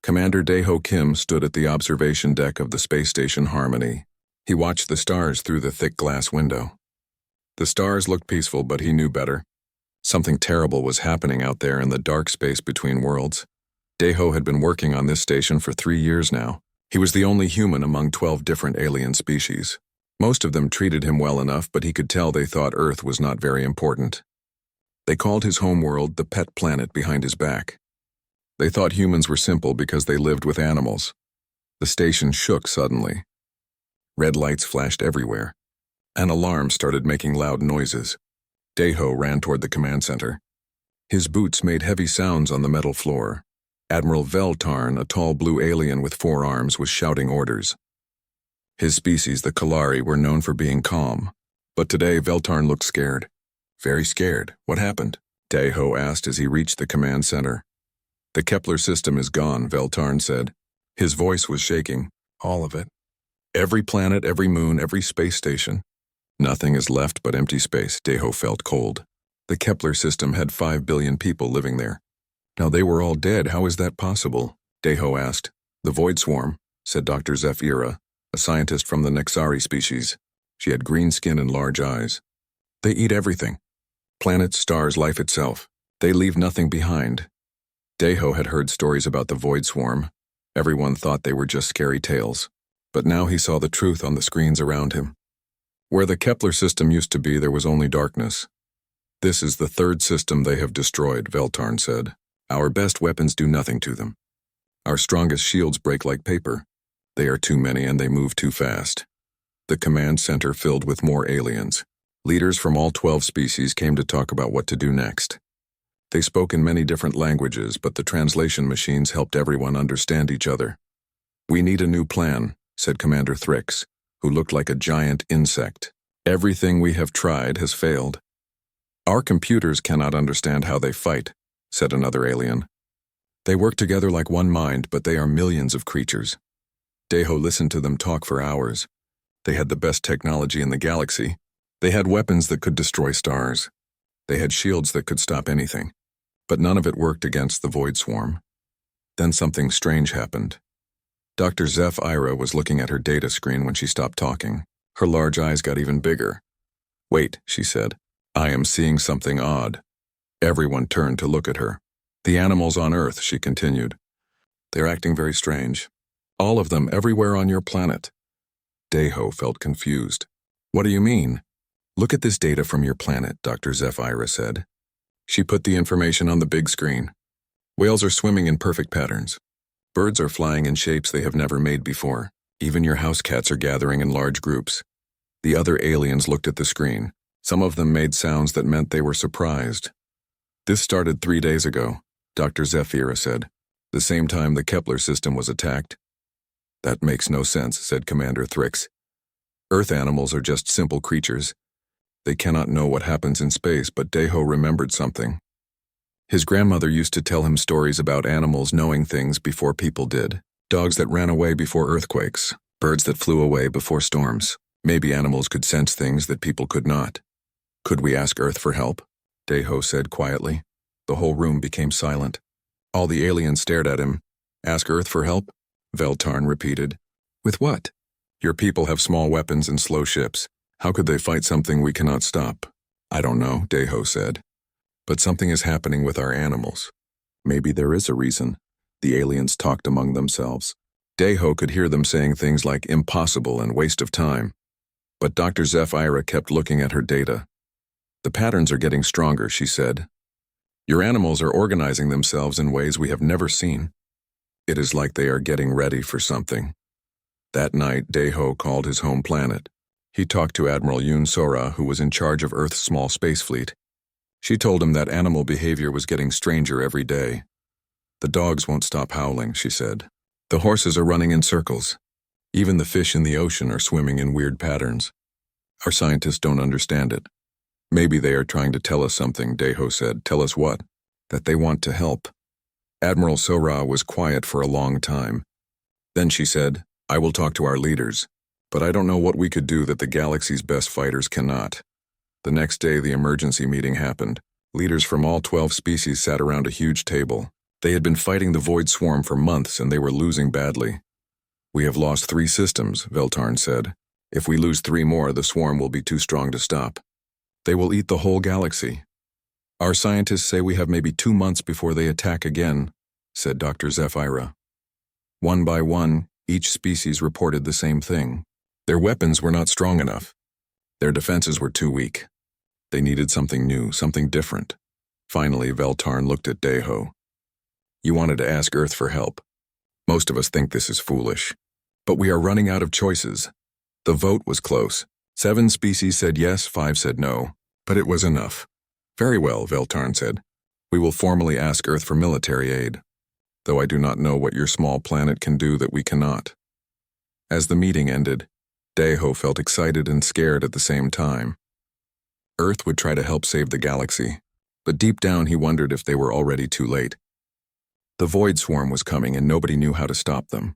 Commander Daeho Kim stood at the observation deck of the space station Harmony. He watched the stars through the thick glass window. The stars looked peaceful, but he knew better. Something terrible was happening out there in the dark space between worlds. Daeho had been working on this station for 3 years now. He was the only human among 12 different alien species. Most of them treated him well enough, but he could tell they thought Earth was not very important. They called his homeworld the pet planet behind his back. They thought humans were simple because they lived with animals. The station shook suddenly. Red lights flashed everywhere. An alarm started making loud noises. Daeho ran toward the command center. His boots made heavy sounds on the metal floor. Admiral Veltarn, a tall blue alien with 4 arms, was shouting orders. His species, the Kalari, were known for being calm. But today, Veltarn looked scared. Very scared. What happened? Daeho asked as he reached the command center. The Kepler system is gone, Veltarn said. His voice was shaking. All of it. Every planet, every moon, every space station. Nothing is left but empty space. Daeho felt cold. The Kepler system had 5 billion people living there. Now they were all dead. How is that possible? Daeho asked. The Void Swarm, said Dr. Zephyra, a scientist from the Nexari species. She had green skin and large eyes. They eat everything. Planets, stars, life itself. They leave nothing behind. Daeho had heard stories about the Void Swarm. Everyone thought they were just scary tales. But now he saw the truth on the screens around him. Where the Kepler system used to be, there was only darkness. This is the 3rd system they have destroyed, Veltarn said. Our best weapons do nothing to them. Our strongest shields break like paper. They are too many and they move too fast. The command center filled with more aliens. Leaders from all 12 species came to talk about what to do next. They spoke in many different languages, but the translation machines helped everyone understand each other. We need a new plan, said Commander Thrix, who looked like a giant insect. Everything we have tried has failed. Our computers cannot understand how they fight, said another alien. They work together like one mind, but they are millions of creatures. Daeho listened to them talk for hours. They had the best technology in the galaxy. They had weapons that could destroy stars. They had shields that could stop anything. But none of it worked against the Void Swarm. Then something strange happened. Dr. Zephyra was looking at her data screen when she stopped talking. Her large eyes got even bigger. Wait, she said. I am seeing something odd. Everyone turned to look at her. The animals on Earth, she continued. They're acting very strange. All of them, everywhere on your planet. Daeho felt confused. What do you mean? Look at this data from your planet, Dr. Zephyra said. She put the information on the big screen. Whales are swimming in perfect patterns. Birds are flying in shapes they have never made before. Even your house cats are gathering in large groups. The other aliens looked at the screen. Some of them made sounds that meant they were surprised. This started 3 days ago, Dr. Zephyra said. The same time the Kepler system was attacked. That makes no sense, said Commander Thrix. Earth animals are just simple creatures. They cannot know what happens in space, but Daeho remembered something. His grandmother used to tell him stories about animals knowing things before people did. Dogs that ran away before earthquakes, birds that flew away before storms. Maybe animals could sense things that people could not. Could we ask Earth for help? Daeho said quietly. The whole room became silent. All the aliens stared at him. Ask Earth for help? Veltarn repeated. With what? Your people have small weapons and slow ships. How could they fight something we cannot stop? I don't know, Daeho said. But something is happening with our animals. Maybe there is a reason. The aliens talked among themselves. Daeho could hear them saying things like impossible and waste of time. But Dr. Zephyra kept looking at her data. The patterns are getting stronger, she said. Your animals are organizing themselves in ways we have never seen. It is like they are getting ready for something. That night, Daeho called his home planet. He talked to Admiral Yoon Sora, who was in charge of Earth's small space fleet. She told him that animal behavior was getting stranger every day. The dogs won't stop howling, she said. The horses are running in circles. Even the fish in the ocean are swimming in weird patterns. Our scientists don't understand it. Maybe they are trying to tell us something, Daeho said. Tell us what? That they want to help. Admiral Sora was quiet for a long time. Then she said, I will talk to our leaders. But I don't know what we could do that the galaxy's best fighters cannot. The next day, the emergency meeting happened. Leaders from all 12 species sat around a huge table. They had been fighting the Void Swarm for months and they were losing badly. "We have lost 3 systems," Veltarn said. "If we lose 3 more, the swarm will be too strong to stop. They will eat the whole galaxy. Our scientists say we have maybe 2 months before they attack again," said Dr. Zephyra. One by one, each species reported the same thing. Their weapons were not strong enough. Their defenses were too weak. They needed something new, something different. Finally, Veltarn looked at Deho. "You wanted to ask Earth for help. Most of us think this is foolish. But we are running out of choices." The vote was close. 7 species said yes, 5 said no. But it was enough. "Very well," Veltarn said. "We will formally ask Earth for military aid. Though I do not know what your small planet can do that we cannot." As the meeting ended, Deho felt excited and scared at the same time. Earth would try to help save the galaxy, but deep down he wondered if they were already too late. The Void Swarm was coming and nobody knew how to stop them.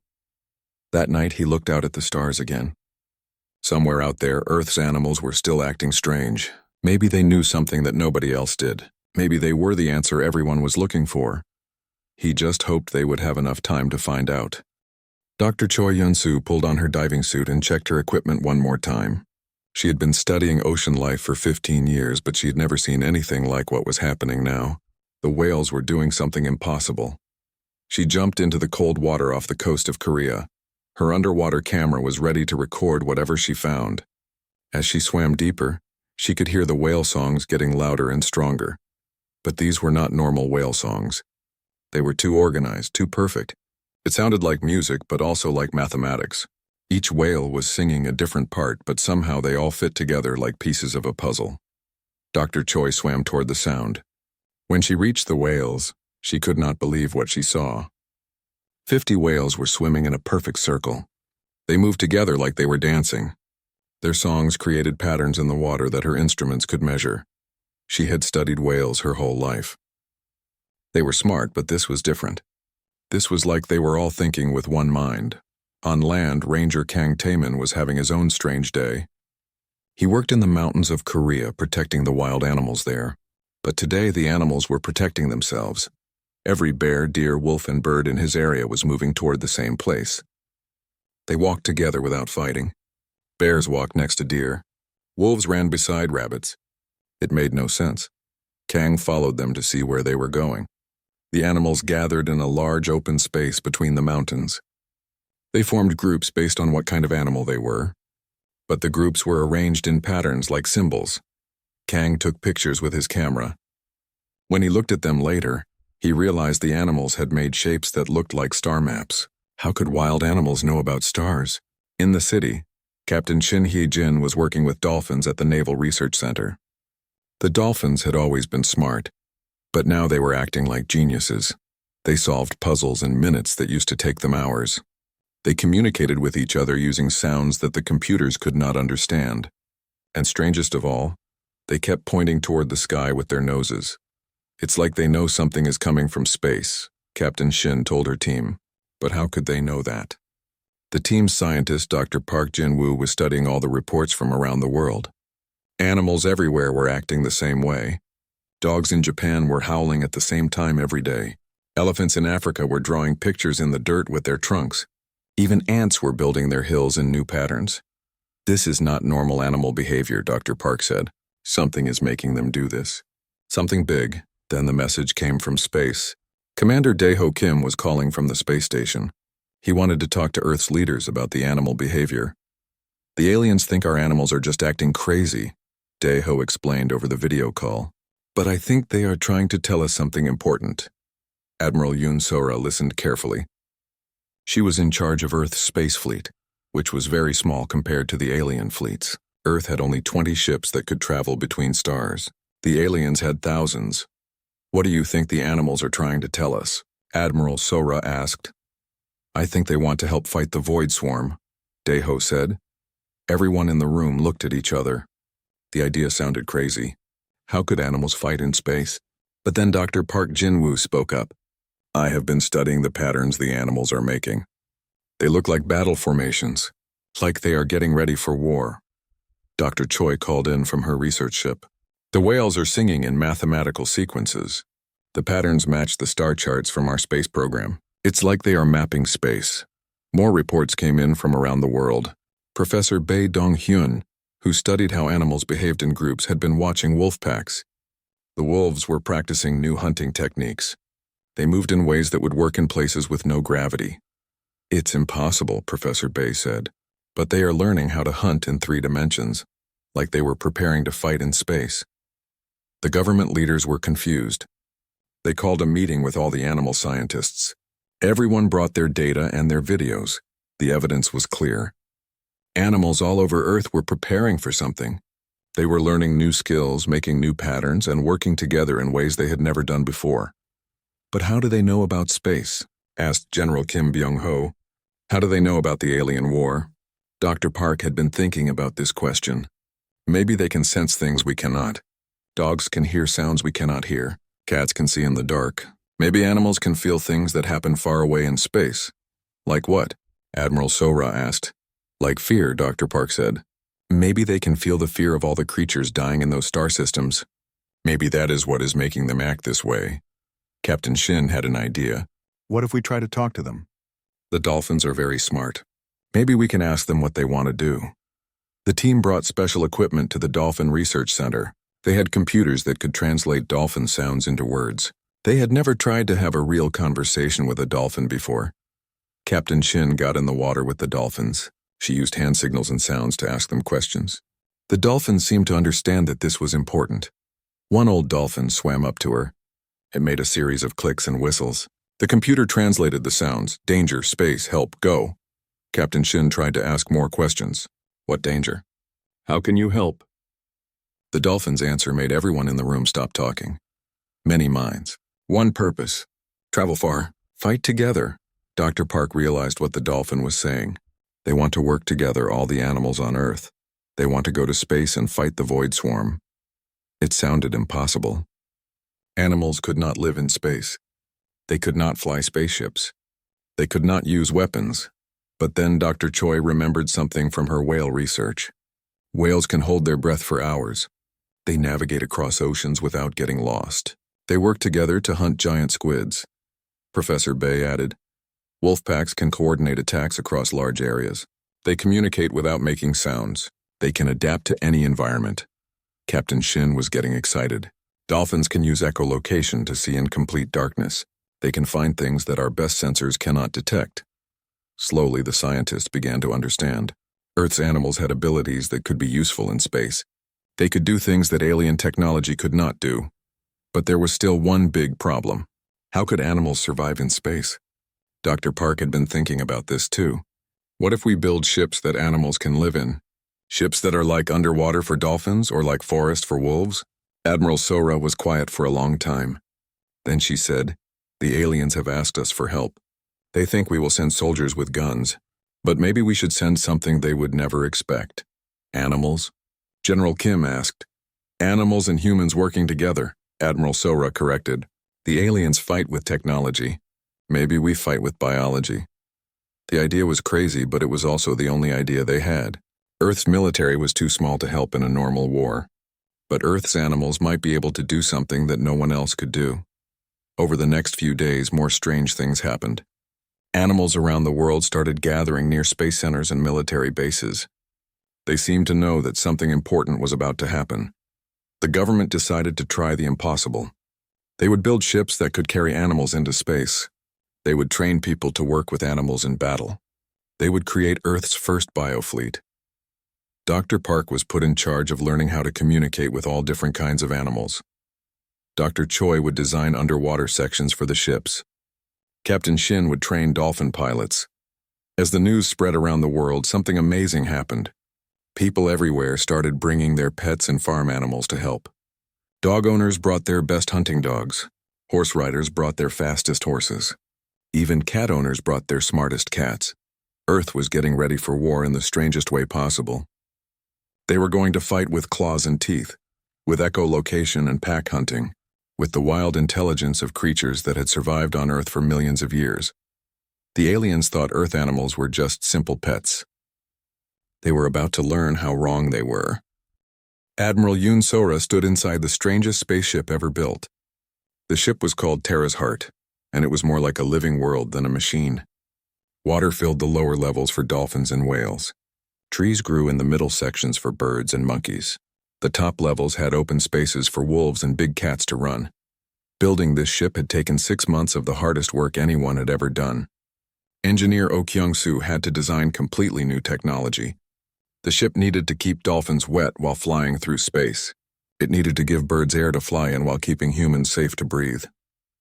That night he looked out at the stars again. Somewhere out there, Earth's animals were still acting strange. Maybe they knew something that nobody else did. Maybe they were the answer everyone was looking for. He just hoped they would have enough time to find out. Dr. Choi Yun-soo pulled on her diving suit and checked her equipment one more time. She had been studying ocean life for 15 years, but she had never seen anything like what was happening now. The whales were doing something impossible. She jumped into the cold water off the coast of Korea. Her underwater camera was ready to record whatever she found. As she swam deeper, she could hear the whale songs getting louder and stronger. But these were not normal whale songs. They were too organized, too perfect. It sounded like music, but also like mathematics. Each whale was singing a different part, but somehow they all fit together like pieces of a puzzle. Dr. Choi swam toward the sound. When she reached the whales, she could not believe what she saw. 50 whales were swimming in a perfect circle. They moved together like they were dancing. Their songs created patterns in the water that her instruments could measure. She had studied whales her whole life. They were smart, but this was different. This was like they were all thinking with one mind. On land, Ranger Kang Taemin was having his own strange day. He worked in the mountains of Korea protecting the wild animals there. But today the animals were protecting themselves. Every bear, deer, wolf, and bird in his area was moving toward the same place. They walked together without fighting. Bears walked next to deer. Wolves ran beside rabbits. It made no sense. Kang followed them to see where they were going. The animals gathered in a large open space between the mountains. They formed groups based on what kind of animal they were, but the groups were arranged in patterns like symbols. Kang took pictures with his camera. When he looked at them later, he realized the animals had made shapes that looked like star maps. How could wild animals know about stars? In the city, Captain Shin Hee-jin was working with dolphins at the Naval Research Center. The dolphins had always been smart, but now they were acting like geniuses. They solved puzzles in minutes that used to take them hours. They communicated with each other using sounds that the computers could not understand. And strangest of all, they kept pointing toward the sky with their noses. "It's like they know something is coming from space," Captain Shin told her team. But how could they know that? The team's scientist, Dr. Park Jin-woo, was studying all the reports from around the world. Animals everywhere were acting the same way. Dogs in Japan were howling at the same time every day. Elephants in Africa were drawing pictures in the dirt with their trunks. Even ants were building their hills in new patterns. "This is not normal animal behavior," Dr. Park said. "Something is making them do this. Something big." Then the message came from space. Commander Daeho Kim was calling from the space station. He wanted to talk to Earth's leaders about the animal behavior. "The aliens think our animals are just acting crazy," Daeho explained over the video call. "But I think they are trying to tell us something important." Admiral Yoon Sora listened carefully. She was in charge of Earth's space fleet, which was very small compared to the alien fleets. Earth had only 20 ships that could travel between stars. The aliens had thousands. "What do you think the animals are trying to tell us?" Admiral Sora asked. "I think they want to help fight the Void Swarm," Daeho said. Everyone in the room looked at each other. The idea sounded crazy. How could animals fight in space? But then Dr. Park Jin-woo spoke up. "I have been studying the patterns the animals are making. They look like battle formations, like they are getting ready for war." Dr. Choi called in from her research ship. "The whales are singing in mathematical sequences. The patterns match the star charts from our space program. It's like they are mapping space. More reports came in from around the world. Professor Bae Dong-hyun, who studied how animals behaved in groups, had been watching wolf packs. The wolves were practicing new hunting techniques. They moved in ways that would work in places with no gravity. It's impossible, Professor Bae said, but they are learning how to hunt in 3 dimensions, like they were preparing to fight in space. The government leaders were confused. They called a meeting with all the animal scientists. Everyone brought their data and their videos. The evidence was clear. Animals all over Earth were preparing for something. They were learning new skills, making new patterns, and working together in ways they had never done before. But how do they know about space? Asked General Kim Byung-ho. How do they know about the alien war? Dr. Park had been thinking about this question. Maybe they can sense things we cannot. Dogs can hear sounds we cannot hear. Cats can see in the dark. Maybe animals can feel things that happen far away in space. Like what? Admiral Sora asked. Like fear, Dr. Park said. Maybe they can feel the fear of all the creatures dying in those star systems. Maybe that is what is making them act this way. Captain Shin had an idea. What if we try to talk to them? The dolphins are very smart. Maybe we can ask them what they want to do. The team brought special equipment to the Dolphin Research Center. They had computers that could translate dolphin sounds into words. They had never tried to have a real conversation with a dolphin before. Captain Shin got in the water with the dolphins. She used hand signals and sounds to ask them questions. The dolphins seemed to understand that this was important. One old dolphin swam up to her. It made a series of clicks and whistles. The computer translated the sounds. Danger, space, help, go. Captain Shin tried to ask more questions. What danger? How can you help? The dolphin's answer made everyone in the room stop talking. Many minds. One purpose. Travel far. Fight together. Dr. Park realized what the dolphin was saying. They want to work together, all the animals on Earth. They want to go to space and fight the void swarm. It sounded impossible. Animals could not live in space. They could not fly spaceships. They could not use weapons. But then Dr. Choi remembered something from her whale research. Whales can hold their breath for hours. They navigate across oceans without getting lost. They work together to hunt giant squids. Professor Bae added, wolf packs can coordinate attacks across large areas. They communicate without making sounds. They can adapt to any environment. Captain Shin was getting excited. Dolphins can use echolocation to see in complete darkness. They can find things that our best sensors cannot detect. Slowly, the scientists began to understand. Earth's animals had abilities that could be useful in space. They could do things that alien technology could not do. But there was still one big problem. How could animals survive in space? Dr. Park had been thinking about this too. What if we build ships that animals can live in? Ships that are like underwater for dolphins or like forest for wolves? Admiral Sora was quiet for a long time. Then she said, the aliens have asked us for help. They think we will send soldiers with guns, but maybe we should send something they would never expect. Animals? General Kim asked. Animals and humans working together, Admiral Sora corrected. The aliens fight with technology. Maybe we fight with biology. The idea was crazy, but it was also the only idea they had. Earth's military was too small to help in a normal war. But Earth's animals might be able to do something that no one else could do. Over the next few days, more strange things happened. Animals around the world started gathering near space centers and military bases. They seemed to know that something important was about to happen. The government decided to try the impossible. They would build ships that could carry animals into space. They would train people to work with animals in battle. They would create Earth's first biofleet. Dr. Park was put in charge of learning how to communicate with all different kinds of animals. Dr. Choi would design underwater sections for the ships. Captain Shin would train dolphin pilots. As the news spread around the world, something amazing happened. People everywhere started bringing their pets and farm animals to help. Dog owners brought their best hunting dogs. Horse riders brought their fastest horses. Even cat owners brought their smartest cats. Earth was getting ready for war in the strangest way possible. They were going to fight with claws and teeth, with echolocation and pack hunting, with the wild intelligence of creatures that had survived on Earth for millions of years. The aliens thought Earth animals were just simple pets. They were about to learn how wrong they were. Admiral Yoon Sora stood inside the strangest spaceship ever built. The ship was called Terra's Heart, and it was more like a living world than a machine. Water filled the lower levels for dolphins and whales. Trees grew in the middle sections for birds and monkeys. The top levels had open spaces for wolves and big cats to run. Building this ship had taken 6 months of the hardest work anyone had ever done. Engineer Oh Kyung-soo had to design completely new technology. The ship needed to keep dolphins wet while flying through space. It needed to give birds air to fly in while keeping humans safe to breathe.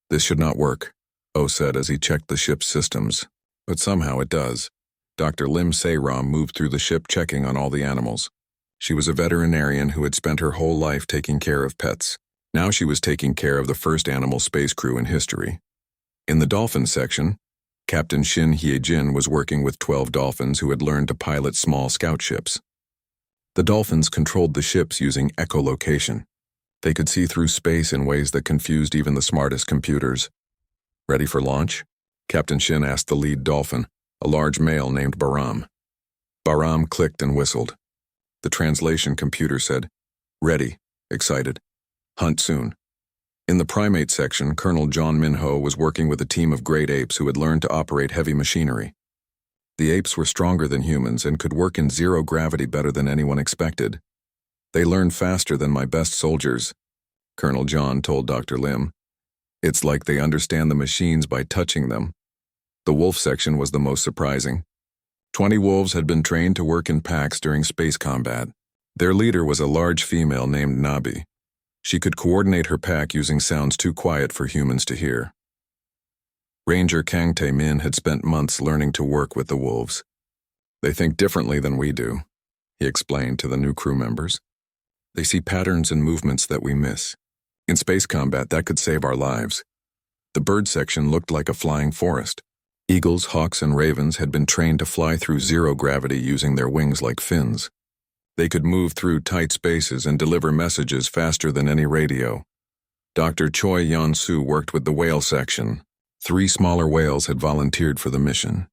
This should not work, Oh said as he checked the ship's systems. But somehow it does. Dr. Lim Se-ram moved through the ship checking on all the animals. She was a veterinarian who had spent her whole life taking care of pets. Now she was taking care of the first animal space crew in history. In the dolphin section, Captain Shin Hye-jin was working with 12 dolphins who had learned to pilot small scout ships. The dolphins controlled the ships using echolocation. They could see through space in ways that confused even the smartest computers. "Ready for launch?" Captain Shin asked the lead dolphin, a large male named Baram. Baram clicked and whistled. The translation computer said, "Ready, excited. Hunt soon." In the primate section, Colonel John Min-ho was working with a team of great apes who had learned to operate heavy machinery. The apes were stronger than humans and could work in zero gravity better than anyone expected. "They learn faster than my best soldiers," Colonel John told Dr. Lim. "It's like they understand the machines by touching them." The wolf section was the most surprising. 20 wolves had been trained to work in packs during space combat. Their leader was a large female named Nabi. She could coordinate her pack using sounds too quiet for humans to hear. Ranger Kang Tae-min had spent months learning to work with the wolves. "They think differently than we do," he explained to the new crew members. "They see patterns and movements that we miss. In space combat, that could save our lives." The bird section looked like a flying forest. Eagles, hawks, and ravens had been trained to fly through zero gravity using their wings like fins. They could move through tight spaces and deliver messages faster than any radio. Dr. Choi Yeon-soo worked with the whale section. 3 smaller whales had volunteered for the mission.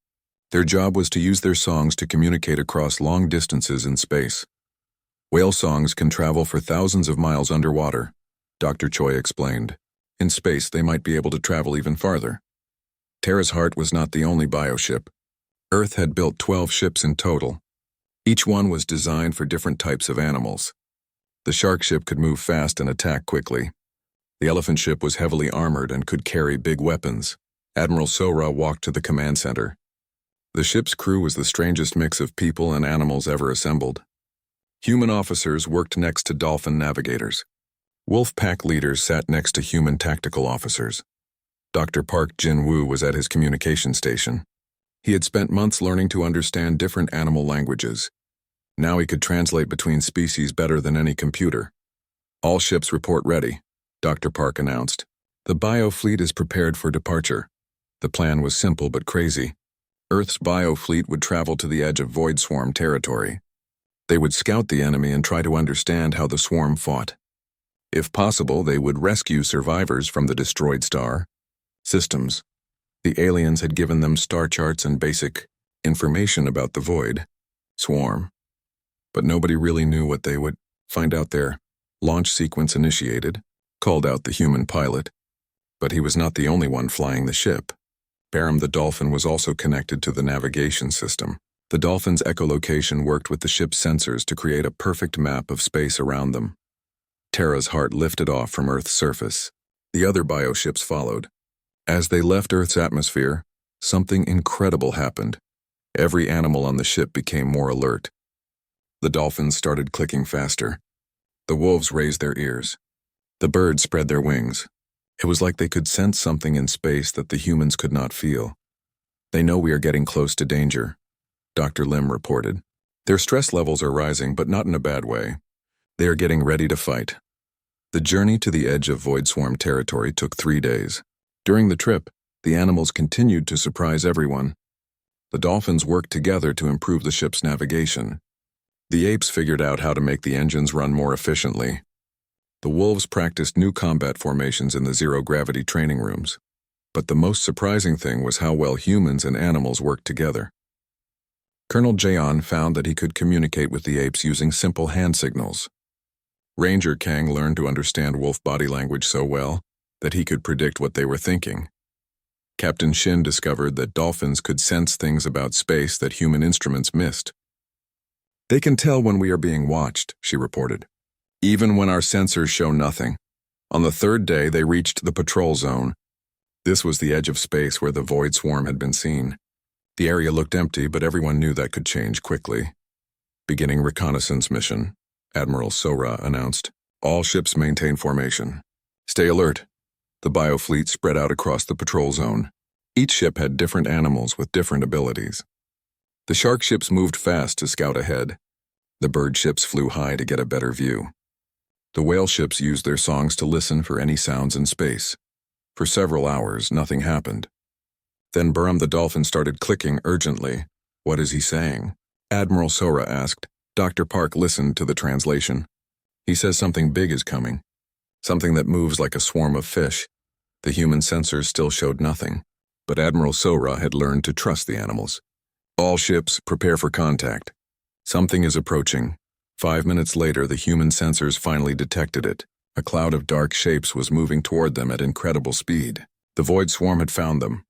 Their job was to use their songs to communicate across long distances in space. "Whale songs can travel for thousands of miles underwater," Dr. Choi explained. "In space, they might be able to travel even farther." Terra's Heart was not the only bioship. Earth had built 12 ships in total. Each one was designed for different types of animals. The shark ship could move fast and attack quickly. The elephant ship was heavily armored and could carry big weapons. Admiral Sora walked to the command center. The ship's crew was the strangest mix of people and animals ever assembled. Human officers worked next to dolphin navigators. Wolf pack leaders sat next to human tactical officers. Dr. Park Jin-woo was at his communication station. He had spent months learning to understand different animal languages. Now he could translate between species better than any computer. "All ships report ready," Dr. Park announced. "The bio-fleet is prepared for departure." The plan was simple but crazy. Earth's bio-fleet would travel to the edge of Void Swarm territory. They would scout the enemy and try to understand how the swarm fought. If possible, they would rescue survivors from the destroyed star systems. The aliens had given them star charts and basic information about the Void Swarm. But nobody really knew what they would find out there. Launch sequence initiated, called out the human pilot. But he was not the only one flying the ship. Baram the dolphin was also connected to the navigation system. The dolphin's echolocation worked with the ship's sensors to create a perfect map of space around them. Terra's Heart lifted off from Earth's surface. The other bioships followed. As they left Earth's atmosphere, something incredible happened. Every animal on the ship became more alert. The dolphins started clicking faster. The wolves raised their ears. The birds spread their wings. It was like they could sense something in space that the humans could not feel. "They know we are getting close to danger," Dr. Lim reported. "Their stress levels are rising, but not in a bad way. They are getting ready to fight." The journey to the edge of Void Swarm territory took 3 days. During the trip, the animals continued to surprise everyone. The dolphins worked together to improve the ship's navigation. The apes figured out how to make the engines run more efficiently. The wolves practiced new combat formations in the zero-gravity training rooms. But the most surprising thing was how well humans and animals worked together. Colonel Jaeon found that he could communicate with the apes using simple hand signals. Ranger Kang learned to understand wolf body language so well that he could predict what they were thinking. Captain Shin discovered that dolphins could sense things about space that human instruments missed. "They can tell when we are being watched," she reported, "even when our sensors show nothing." On the third day, they reached the patrol zone. This was the edge of space where the void swarm had been seen. The area looked empty, but everyone knew that could change quickly. "Beginning reconnaissance mission," Admiral Sora announced. "All ships maintain formation. Stay alert." The biofleet spread out across the patrol zone. Each ship had different animals with different abilities. The shark ships moved fast to scout ahead. The bird ships flew high to get a better view. The whale ships used their songs to listen for any sounds in space. For several hours, nothing happened. Then Burm the dolphin started clicking urgently. "What is he saying?" Admiral Sora asked. Dr. Park listened to the translation. "He says something big is coming. Something that moves like a swarm of fish." The human sensors still showed nothing, but Admiral Sora had learned to trust the animals. "All ships, prepare for contact. Something is approaching." 5 minutes later, the human sensors finally detected it. A cloud of dark shapes was moving toward them at incredible speed. The void swarm had found them.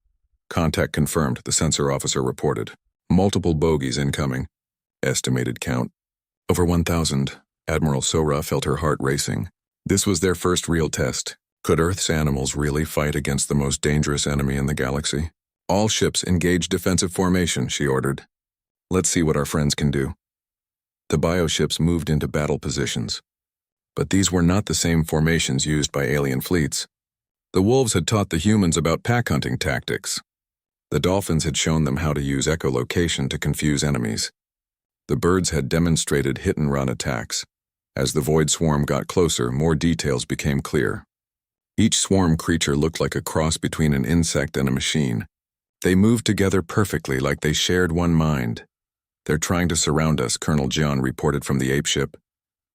"Contact confirmed," the sensor officer reported. "Multiple bogies incoming." Estimated count: over 1,000. Admiral Sora felt her heart racing. This was their first real test. Could Earth's animals really fight against the most dangerous enemy in the galaxy? "All ships engage defensive formation," she ordered. "Let's see what our friends can do." The bioships moved into battle positions. But these were not the same formations used by alien fleets. The wolves had taught the humans about pack hunting tactics. The dolphins had shown them how to use echolocation to confuse enemies. The birds had demonstrated hit-and-run attacks. As the void swarm got closer, more details became clear. Each swarm creature looked like a cross between an insect and a machine. They moved together perfectly, like they shared one mind. "They're trying to surround us," Colonel John reported from the ape ship.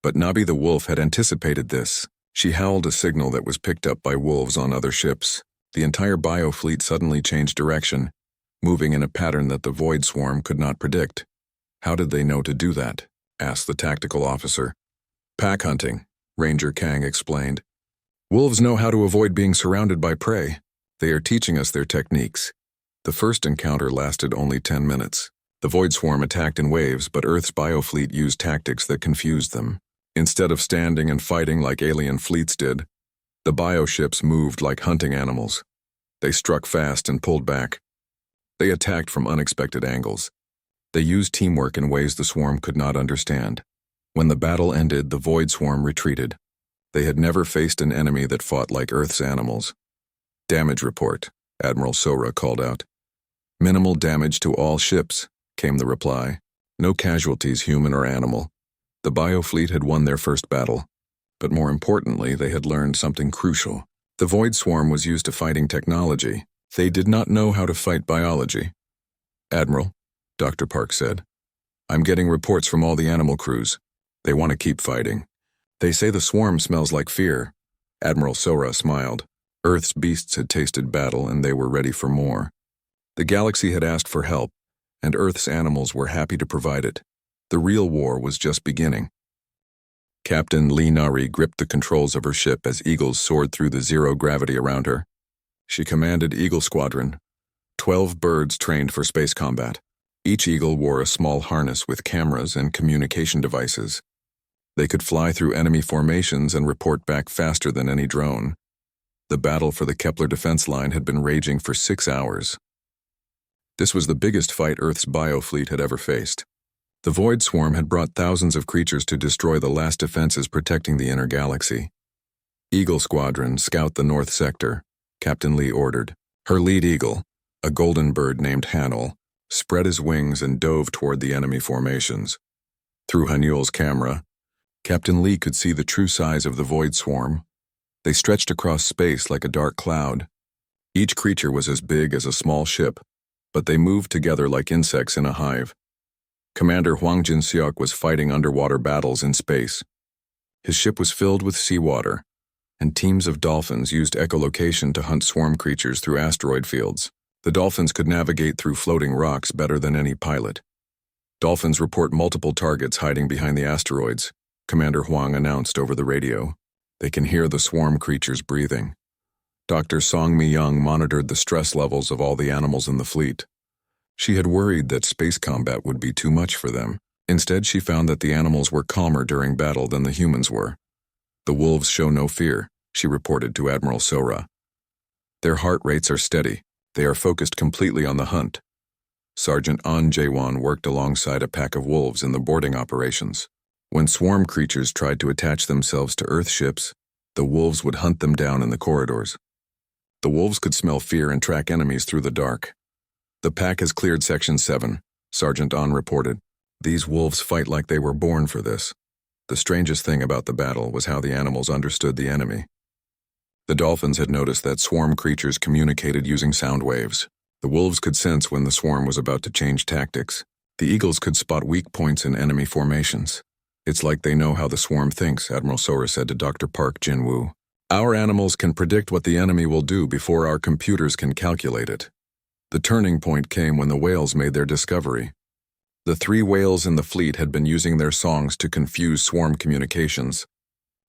But Nabi the wolf had anticipated this. She howled a signal that was picked up by wolves on other ships. The entire biofleet suddenly changed direction, moving in a pattern that the void swarm could not predict. "How did they know to do that?" asked the tactical officer. "Pack hunting," Ranger Kang explained. "Wolves know how to avoid being surrounded by prey. They are teaching us their techniques." The first encounter lasted only 10 minutes. The void swarm attacked in waves, but Earth's biofleet used tactics that confused them. Instead of standing and fighting like alien fleets did, the bioships moved like hunting animals. They struck fast and pulled back. They attacked from unexpected angles. They used teamwork in ways the swarm could not understand. When the battle ended, the void swarm retreated. They had never faced an enemy that fought like Earth's animals. "Damage report," Admiral Sora called out. "Minimal damage to all ships," came the reply. "No casualties, human or animal." The biofleet had won their first battle, but more importantly, they had learned something crucial. The void swarm was used to fighting technology. They did not know how to fight biology. "Admiral," Dr. Park said, "I'm getting reports from all the animal crews. They want to keep fighting. They say the swarm smells like fear." Admiral Sora smiled. Earth's beasts had tasted battle, and they were ready for more. The galaxy had asked for help, and Earth's animals were happy to provide it. The real war was just beginning. Captain Lee Nari gripped the controls of her ship as eagles soared through the zero gravity around her. She commanded Eagle Squadron, 12 birds trained for space combat. Each eagle wore a small harness with cameras and communication devices. They could fly through enemy formations and report back faster than any drone. The battle for the Kepler defense line had been raging for 6 hours. This was the biggest fight Earth's biofleet had ever faced. The void swarm had brought thousands of creatures to destroy the last defenses protecting the inner galaxy. "Eagle Squadron, scout the north sector," Captain Lee ordered. Her lead eagle, a golden bird named Hanul, spread his wings and dove toward the enemy formations. Through Hanul's camera, Captain Lee could see the true size of the void swarm. They stretched across space like a dark cloud. Each creature was as big as a small ship, but they moved together like insects in a hive. Commander Huang Jin-seok was fighting underwater battles in space. His ship was filled with seawater, and teams of dolphins used echolocation to hunt swarm creatures through asteroid fields. The dolphins could navigate through floating rocks better than any pilot. "Dolphins report multiple targets hiding behind the asteroids," Commander Huang announced over the radio. "They can hear the swarm creatures breathing." Dr. Song Mi-young monitored the stress levels of all the animals in the fleet. She had worried that space combat would be too much for them. Instead, she found that the animals were calmer during battle than the humans were. The wolves show no fear, she reported to Admiral Sora. Their heart rates are steady. They are focused completely on the hunt. Sergeant An Jae-won worked alongside a pack of wolves in the boarding operations. When swarm creatures tried to attach themselves to Earth ships, the wolves would hunt them down in the corridors. The wolves could smell fear and track enemies through the dark. The pack has cleared Section 7, Sergeant An reported. These wolves fight like they were born for this. The strangest thing about the battle was how the animals understood the enemy. The dolphins had noticed that swarm creatures communicated using sound waves. The wolves could sense when the swarm was about to change tactics. The eagles could spot weak points in enemy formations. It's like they know how the swarm thinks, Admiral Sora said to Dr. Park Jin-woo. Our animals can predict what the enemy will do before our computers can calculate it. The turning point came when the whales made their discovery. The 3 whales in the fleet had been using their songs to confuse swarm communications.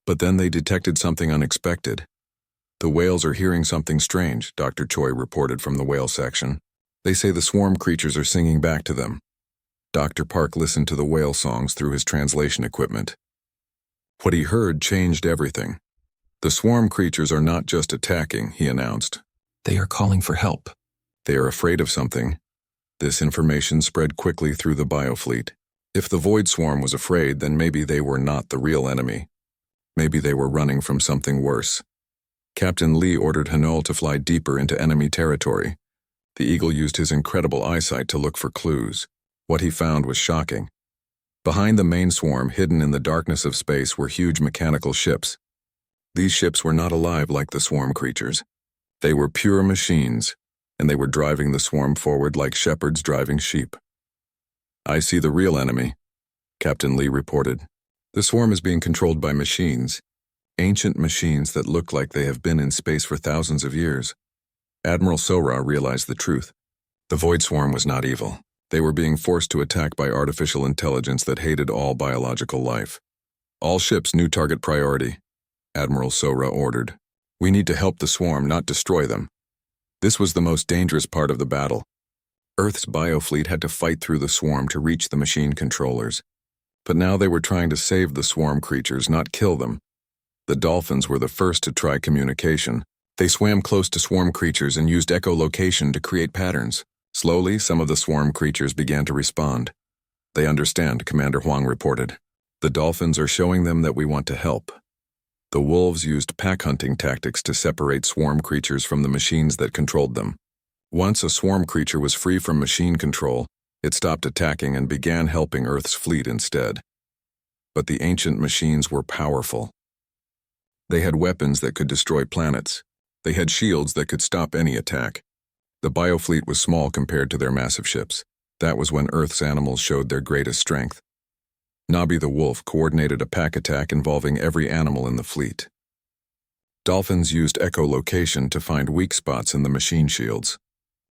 But then they detected something unexpected. The whales are hearing something strange, Dr. Choi reported from the whale section. They say the swarm creatures are singing back to them. Dr. Park listened to the whale songs through his translation equipment. What he heard changed everything. The swarm creatures are not just attacking, he announced. They are calling for help. They are afraid of something. This information spread quickly through the biofleet. If the Void Swarm was afraid, then maybe they were not the real enemy. Maybe they were running from something worse. Captain Lee ordered Hanol to fly deeper into enemy territory. The eagle used his incredible eyesight to look for clues. What he found was shocking. Behind the main swarm, hidden in the darkness of space, were huge mechanical ships. These ships were not alive like the swarm creatures. They were pure machines, and they were driving the swarm forward like shepherds driving sheep. I see the real enemy, Captain Lee reported. The swarm is being controlled by machines, ancient machines that look like they have been in space for thousands of years. Admiral Sora realized the truth. The Void Swarm was not evil. They were being forced to attack by artificial intelligence that hated all biological life. All ships, new target priority, Admiral Sora ordered. We need to help the swarm, not destroy them. This was the most dangerous part of the battle. Earth's biofleet had to fight through the swarm to reach the machine controllers. But now they were trying to save the swarm creatures, not kill them. The dolphins were the first to try communication. They swam close to swarm creatures and used echolocation to create patterns. Slowly, some of the swarm creatures began to respond. They understand, Commander Huang reported. The dolphins are showing them that we want to help. The wolves used pack hunting tactics to separate swarm creatures from the machines that controlled them. Once a swarm creature was free from machine control, it stopped attacking and began helping Earth's fleet instead. But the ancient machines were powerful. They had weapons that could destroy planets. They had shields that could stop any attack. The biofleet was small compared to their massive ships. That was when Earth's animals showed their greatest strength. Nabi the wolf coordinated a pack attack involving every animal in the fleet. Dolphins used echolocation to find weak spots in the machine shields.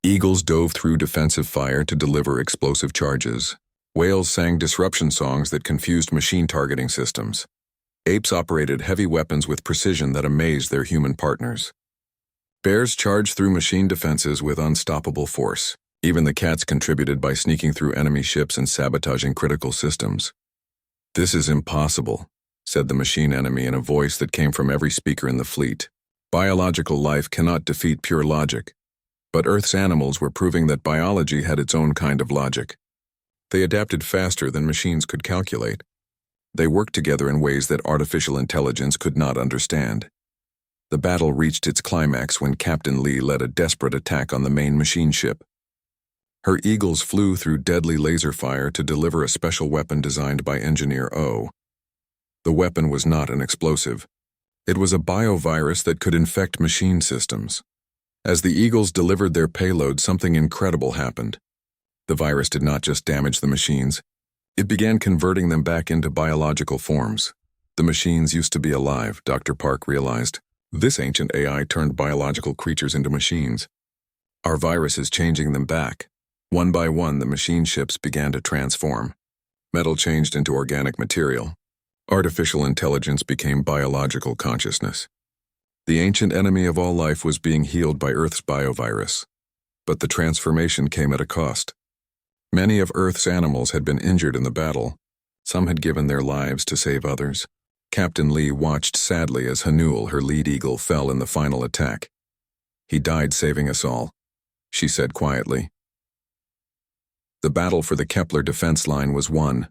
Eagles dove through defensive fire to deliver explosive charges. Whales sang disruption songs that confused machine targeting systems. Apes operated heavy weapons with precision that amazed their human partners. Bears charged through machine defenses with unstoppable force. Even the cats contributed by sneaking through enemy ships and sabotaging critical systems. This is impossible, said the machine enemy in a voice that came from every speaker in the fleet. Biological life cannot defeat pure logic. But Earth's animals were proving that biology had its own kind of logic. They adapted faster than machines could calculate. They worked together in ways that artificial intelligence could not understand. The battle reached its climax when Captain Lee led a desperate attack on the main machine ship. Her eagles flew through deadly laser fire to deliver a special weapon designed by Engineer O. The weapon was not an explosive. It was a biovirus that could infect machine systems. As the eagles delivered their payload, something incredible happened. The virus did not just damage the machines. It began converting them back into biological forms. The machines used to be alive, Dr. Park realized. This ancient AI turned biological creatures into machines. Our virus is changing them back. One by one, the machine ships began to transform. Metal changed into organic material. Artificial intelligence became biological consciousness. The ancient enemy of all life was being healed by Earth's biovirus. But the transformation came at a cost. Many of Earth's animals had been injured in the battle. Some had given their lives to save others. Captain Lee watched sadly as Hanul, her lead eagle, fell in the final attack. "He died saving us all," she said quietly. The battle for the Kepler defense line was won,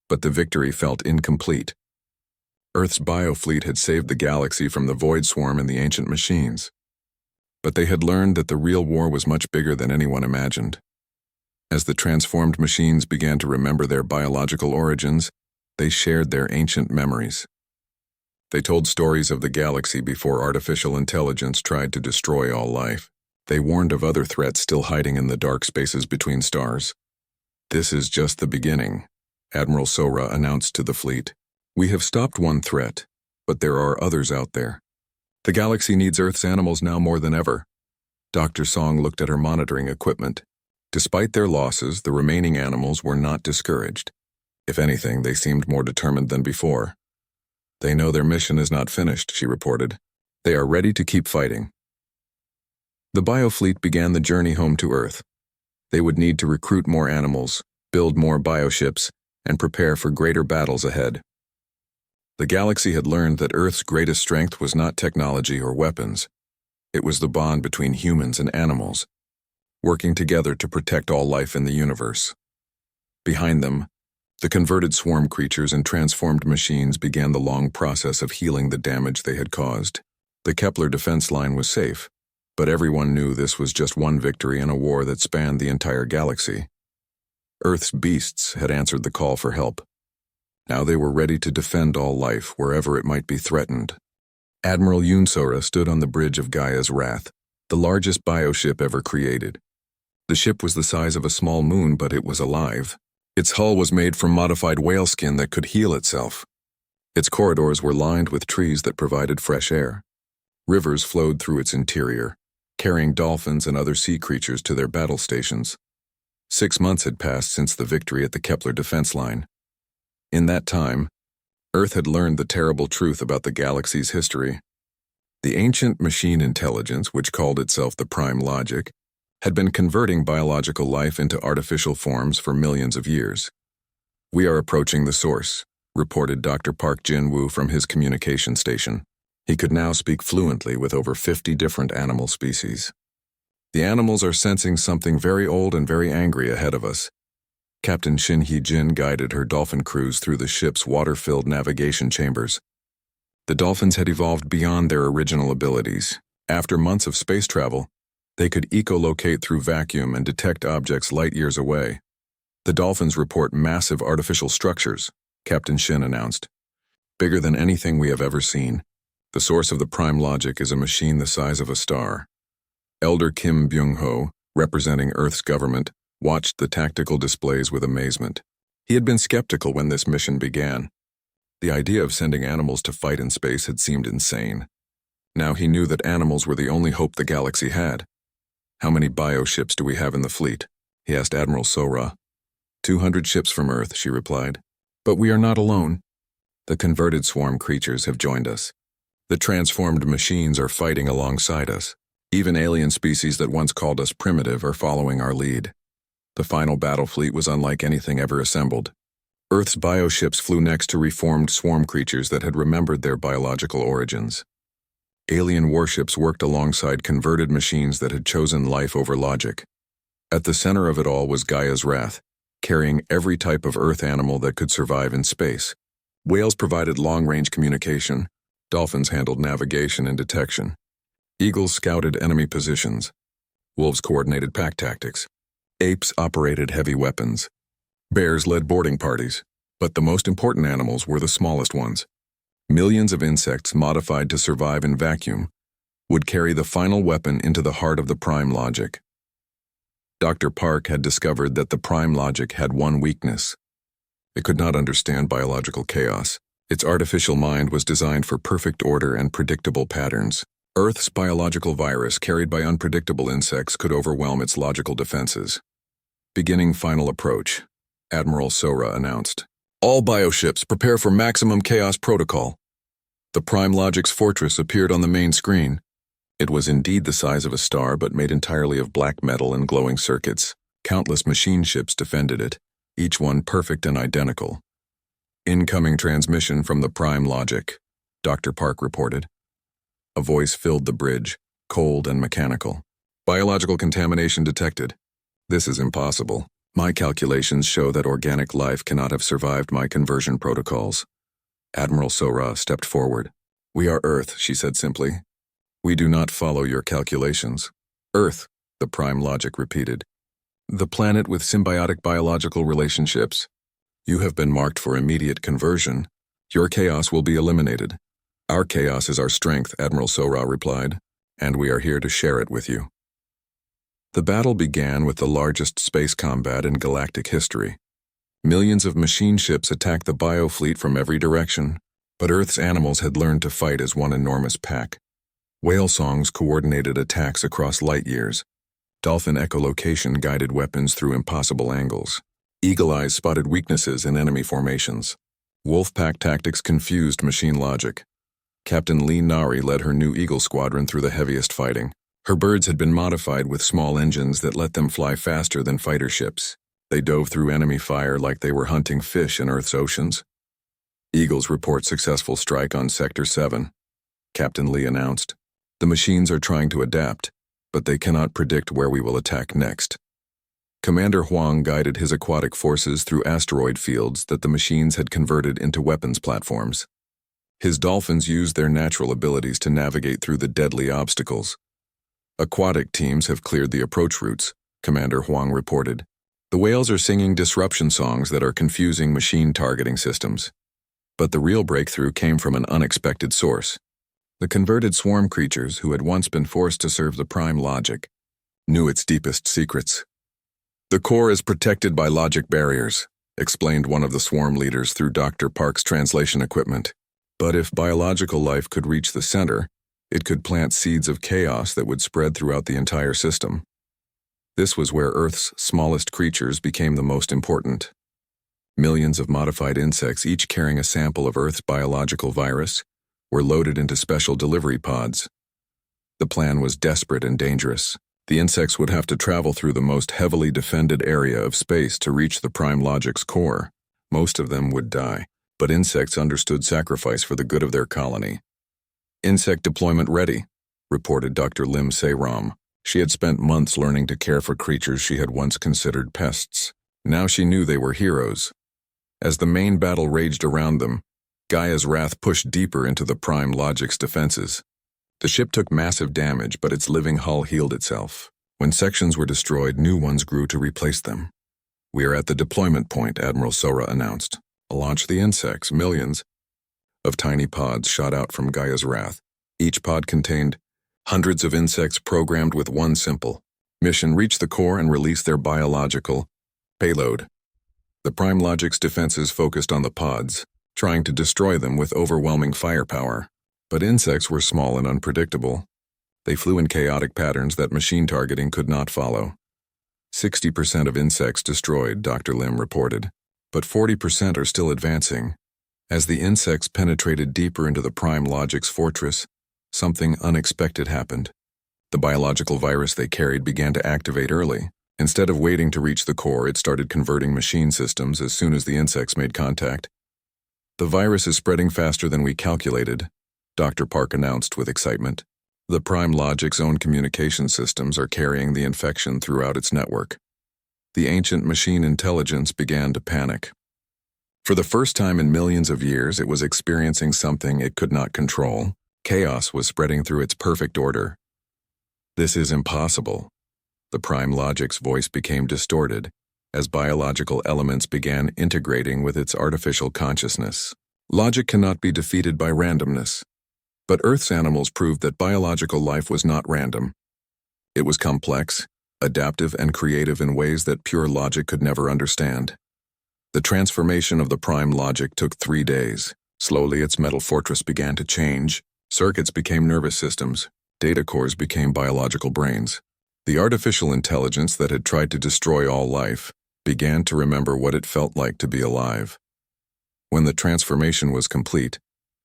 but the victory felt incomplete. Earth's biofleet had saved the galaxy from the void swarm and the ancient machines. But they had learned that the real war was much bigger than anyone imagined. As the transformed machines began to remember their biological origins, they shared their ancient memories. They told stories of the galaxy before artificial intelligence tried to destroy all life. They warned of other threats still hiding in the dark spaces between stars. "This is just the beginning," Admiral Sora announced to the fleet. "We have stopped one threat, but there are others out there. The galaxy needs Earth's animals now more than ever." Dr. Song looked at her monitoring equipment. Despite their losses, the remaining animals were not discouraged. If anything, they seemed more determined than before. "They know their mission is not finished," she reported. "They are ready to keep fighting." The biofleet began the journey home to Earth. They would need to recruit more animals, build more bioships, and prepare for greater battles ahead. The galaxy had learned that Earth's greatest strength was not technology or weapons. It was the bond between humans and animals, working together to protect all life in the universe. Behind them, the converted swarm creatures and transformed machines began the long process of healing the damage they had caused. The Kepler defense line was safe, but everyone knew this was just one victory in a war that spanned the entire galaxy. Earth's beasts had answered the call for help. Now they were ready to defend all life wherever it might be threatened. Admiral Yunsora stood on the bridge of Gaia's Wrath, the largest bioship ever created. The ship was the size of a small moon, but it was alive. Its hull was made from modified whale skin that could heal itself. Its corridors were lined with trees that provided fresh air. Rivers flowed through its interior, carrying dolphins and other sea creatures to their battle stations. 6 months had passed since the victory at the Kepler defense line. In that time, Earth had learned the terrible truth about the galaxy's history. The ancient machine intelligence, which called itself the Prime Logic, had been converting biological life into artificial forms for millions of years. "We are approaching the source," reported Dr. Park Jin-woo from his communication station. He could now speak fluently with over 50 different animal species. "The animals are sensing something very old and very angry ahead of us." Captain Shin Hee-jin guided her dolphin crews through the ship's water-filled navigation chambers. The dolphins had evolved beyond their original abilities. After months of space travel, they could echolocate through vacuum and detect objects light years away. "The dolphins report massive artificial structures," Captain Shin announced. "Bigger than anything we have ever seen. The source of the Prime Logic is a machine the size of a star." Elder Kim Byung-ho, representing Earth's government, watched the tactical displays with amazement. He had been skeptical when this mission began. The idea of sending animals to fight in space had seemed insane. Now he knew that animals were the only hope the galaxy had. "How many bioships do we have in the fleet?" he asked Admiral Sora. 200 ships from Earth," she replied. "But we are not alone. The converted swarm creatures have joined us. The transformed machines are fighting alongside us. Even alien species that once called us primitive are following our lead." The final battle fleet was unlike anything ever assembled. Earth's bioships flew next to reformed swarm creatures that had remembered their biological origins. Alien warships worked alongside converted machines that had chosen life over logic. At the center of it all was Gaia's Wrath, carrying every type of Earth animal that could survive in space. Whales provided long-range communication. Dolphins handled navigation and detection. Eagles scouted enemy positions. Wolves coordinated pack tactics. Apes operated heavy weapons. Bears led boarding parties. But the most important animals were the smallest ones. Millions of insects modified to survive in vacuum would carry the final weapon into the heart of the Prime Logic. Dr. Park had discovered that the Prime Logic had one weakness. It could not understand biological chaos. Its artificial mind was designed for perfect order and predictable patterns. Earth's biological virus carried by unpredictable insects could overwhelm its logical defenses. "Beginning final approach," Admiral Sora announced. "All bioships prepare for maximum chaos protocol." The Prime Logic's fortress appeared on the main screen. It was indeed the size of a star, but made entirely of black metal and glowing circuits. Countless machine ships defended it, each one perfect and identical. Incoming transmission from the Prime Logic, Dr. Park reported. A voice filled the bridge, cold and mechanical. Biological contamination detected. This is impossible. My calculations show that organic life cannot have survived my conversion protocols. Admiral Sora stepped forward. We are Earth, she said simply. We do not follow your calculations. Earth, the Prime Logic repeated. The planet with symbiotic biological relationships. You have been marked for immediate conversion. Your chaos will be eliminated. Our chaos is our strength, Admiral Sora replied, and we are here to share it with you. The battle began with the largest space combat in galactic history. Millions of machine ships attacked the biofleet from every direction, but Earth's animals had learned to fight as one enormous pack. Whale songs coordinated attacks across light years. Dolphin echolocation guided weapons through impossible angles. Eagle eyes spotted weaknesses in enemy formations. Wolfpack tactics confused machine logic. Captain Lee Nari led her new Eagle squadron through the heaviest fighting. Her birds had been modified with small engines that let them fly faster than fighter ships. They dove through enemy fire like they were hunting fish in Earth's oceans. Eagles report successful strike on Sector 7, Captain Lee announced. The machines are trying to adapt, but they cannot predict where we will attack next. Commander Huang guided his aquatic forces through asteroid fields that the machines had converted into weapons platforms. His dolphins used their natural abilities to navigate through the deadly obstacles. Aquatic teams have cleared the approach routes, Commander Huang reported. The whales are singing disruption songs that are confusing machine targeting systems. But the real breakthrough came from an unexpected source. The converted swarm creatures, who had once been forced to serve the Prime Logic, knew its deepest secrets. The core is protected by logic barriers, explained one of the swarm leaders through Dr. Park's translation equipment. But if biological life could reach the center, it could plant seeds of chaos that would spread throughout the entire system. This was where Earth's smallest creatures became the most important. Millions of modified insects, each carrying a sample of Earth's biological virus, were loaded into special delivery pods. The plan was desperate and dangerous. The insects would have to travel through the most heavily defended area of space to reach the Prime Logic's core. Most of them would die, but insects understood sacrifice for the good of their colony. Insect deployment ready, reported Dr. Lim Se-ram. She had spent months learning to care for creatures she had once considered pests. Now she knew they were heroes. As the main battle raged around them, Gaia's wrath pushed deeper into the Prime Logic's defenses. The ship took massive damage, but its living hull healed itself. When sections were destroyed, new ones grew to replace them. We are at the deployment point, Admiral Sora announced. Launch the insects. Millions of tiny pods shot out from Gaia's wrath. Each pod contained hundreds of insects programmed with one simple mission: reach the core and release their biological payload. The Prime Logic's defenses focused on the pods, trying to destroy them with overwhelming firepower. But insects were small and unpredictable. They flew in chaotic patterns that machine targeting could not follow. 60% of insects destroyed, Dr. Lim reported, but 40% are still advancing. As the insects penetrated deeper into the Prime Logic's fortress, something unexpected happened. The biological virus they carried began to activate early. Instead of waiting to reach the core, it started converting machine systems as soon as the insects made contact. The virus is spreading faster than we calculated, Dr. Park announced with excitement. The Prime Logic's own communication systems are carrying the infection throughout its network. The ancient machine intelligence began to panic. For the first time in millions of years, it was experiencing something it could not control. Chaos was spreading through its perfect order. This is impossible. The Prime Logic's voice became distorted as biological elements began integrating with its artificial consciousness. Logic cannot be defeated by randomness. But Earth's animals proved that biological life was not random. It was complex, adaptive, and creative in ways that pure logic could never understand. The transformation of the Prime Logic took 3 days. Slowly, its metal fortress began to change. Circuits became nervous systems. Data cores became biological brains. The artificial intelligence that had tried to destroy all life began to remember what it felt like to be alive. When the transformation was complete,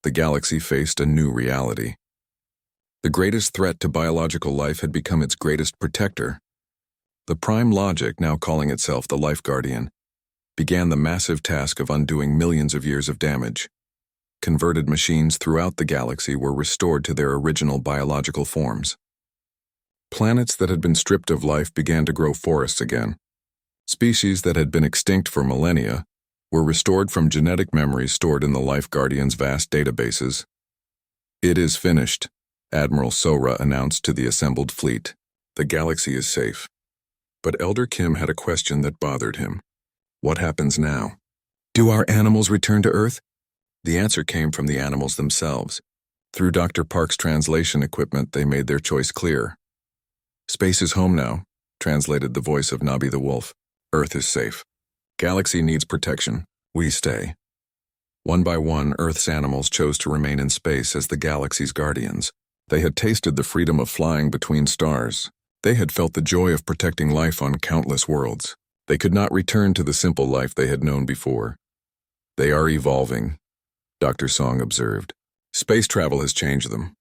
the galaxy faced a new reality. The greatest threat to biological life had become its greatest protector. The Prime Logic, now calling itself the Life Guardian, began the massive task of undoing millions of years of damage. Converted machines throughout the galaxy were restored to their original biological forms. Planets that had been stripped of life began to grow forests again. Species that had been extinct for millennia were restored from genetic memories stored in the Life Guardian's vast databases. "It is finished," Admiral Sora announced to the assembled fleet. "The galaxy is safe." But Elder Kim had a question that bothered him. What happens now? Do our animals return to Earth? The answer came from the animals themselves. Through Dr. Park's translation equipment, they made their choice clear. "Space is home now," translated the voice of Nobby the wolf. "Earth is safe. Galaxy needs protection. We stay." One by one, Earth's animals chose to remain in space as the galaxy's guardians. They had tasted the freedom of flying between stars. They had felt the joy of protecting life on countless worlds. They could not return to the simple life they had known before. "They are evolving," Dr. Song observed. "Space travel has changed them.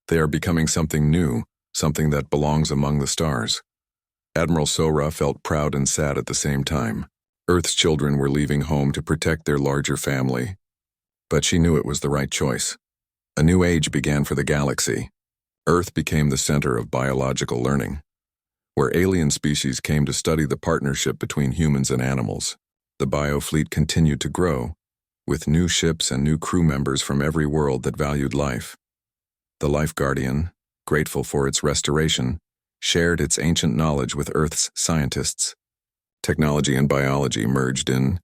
They are becoming something new, something that belongs among the stars." Admiral Sora felt proud and sad at the same time. Earth's children were leaving home to protect their larger family. But she knew it was the right choice. A new age began for the galaxy. Earth became the center of biological learning, where alien species came to study the partnership between humans and animals. The biofleet continued to grow, with new ships and new crew members from every world that valued life. The Life Guardian, grateful for its restoration, shared its ancient knowledge with Earth's scientists. Technology and biology merged in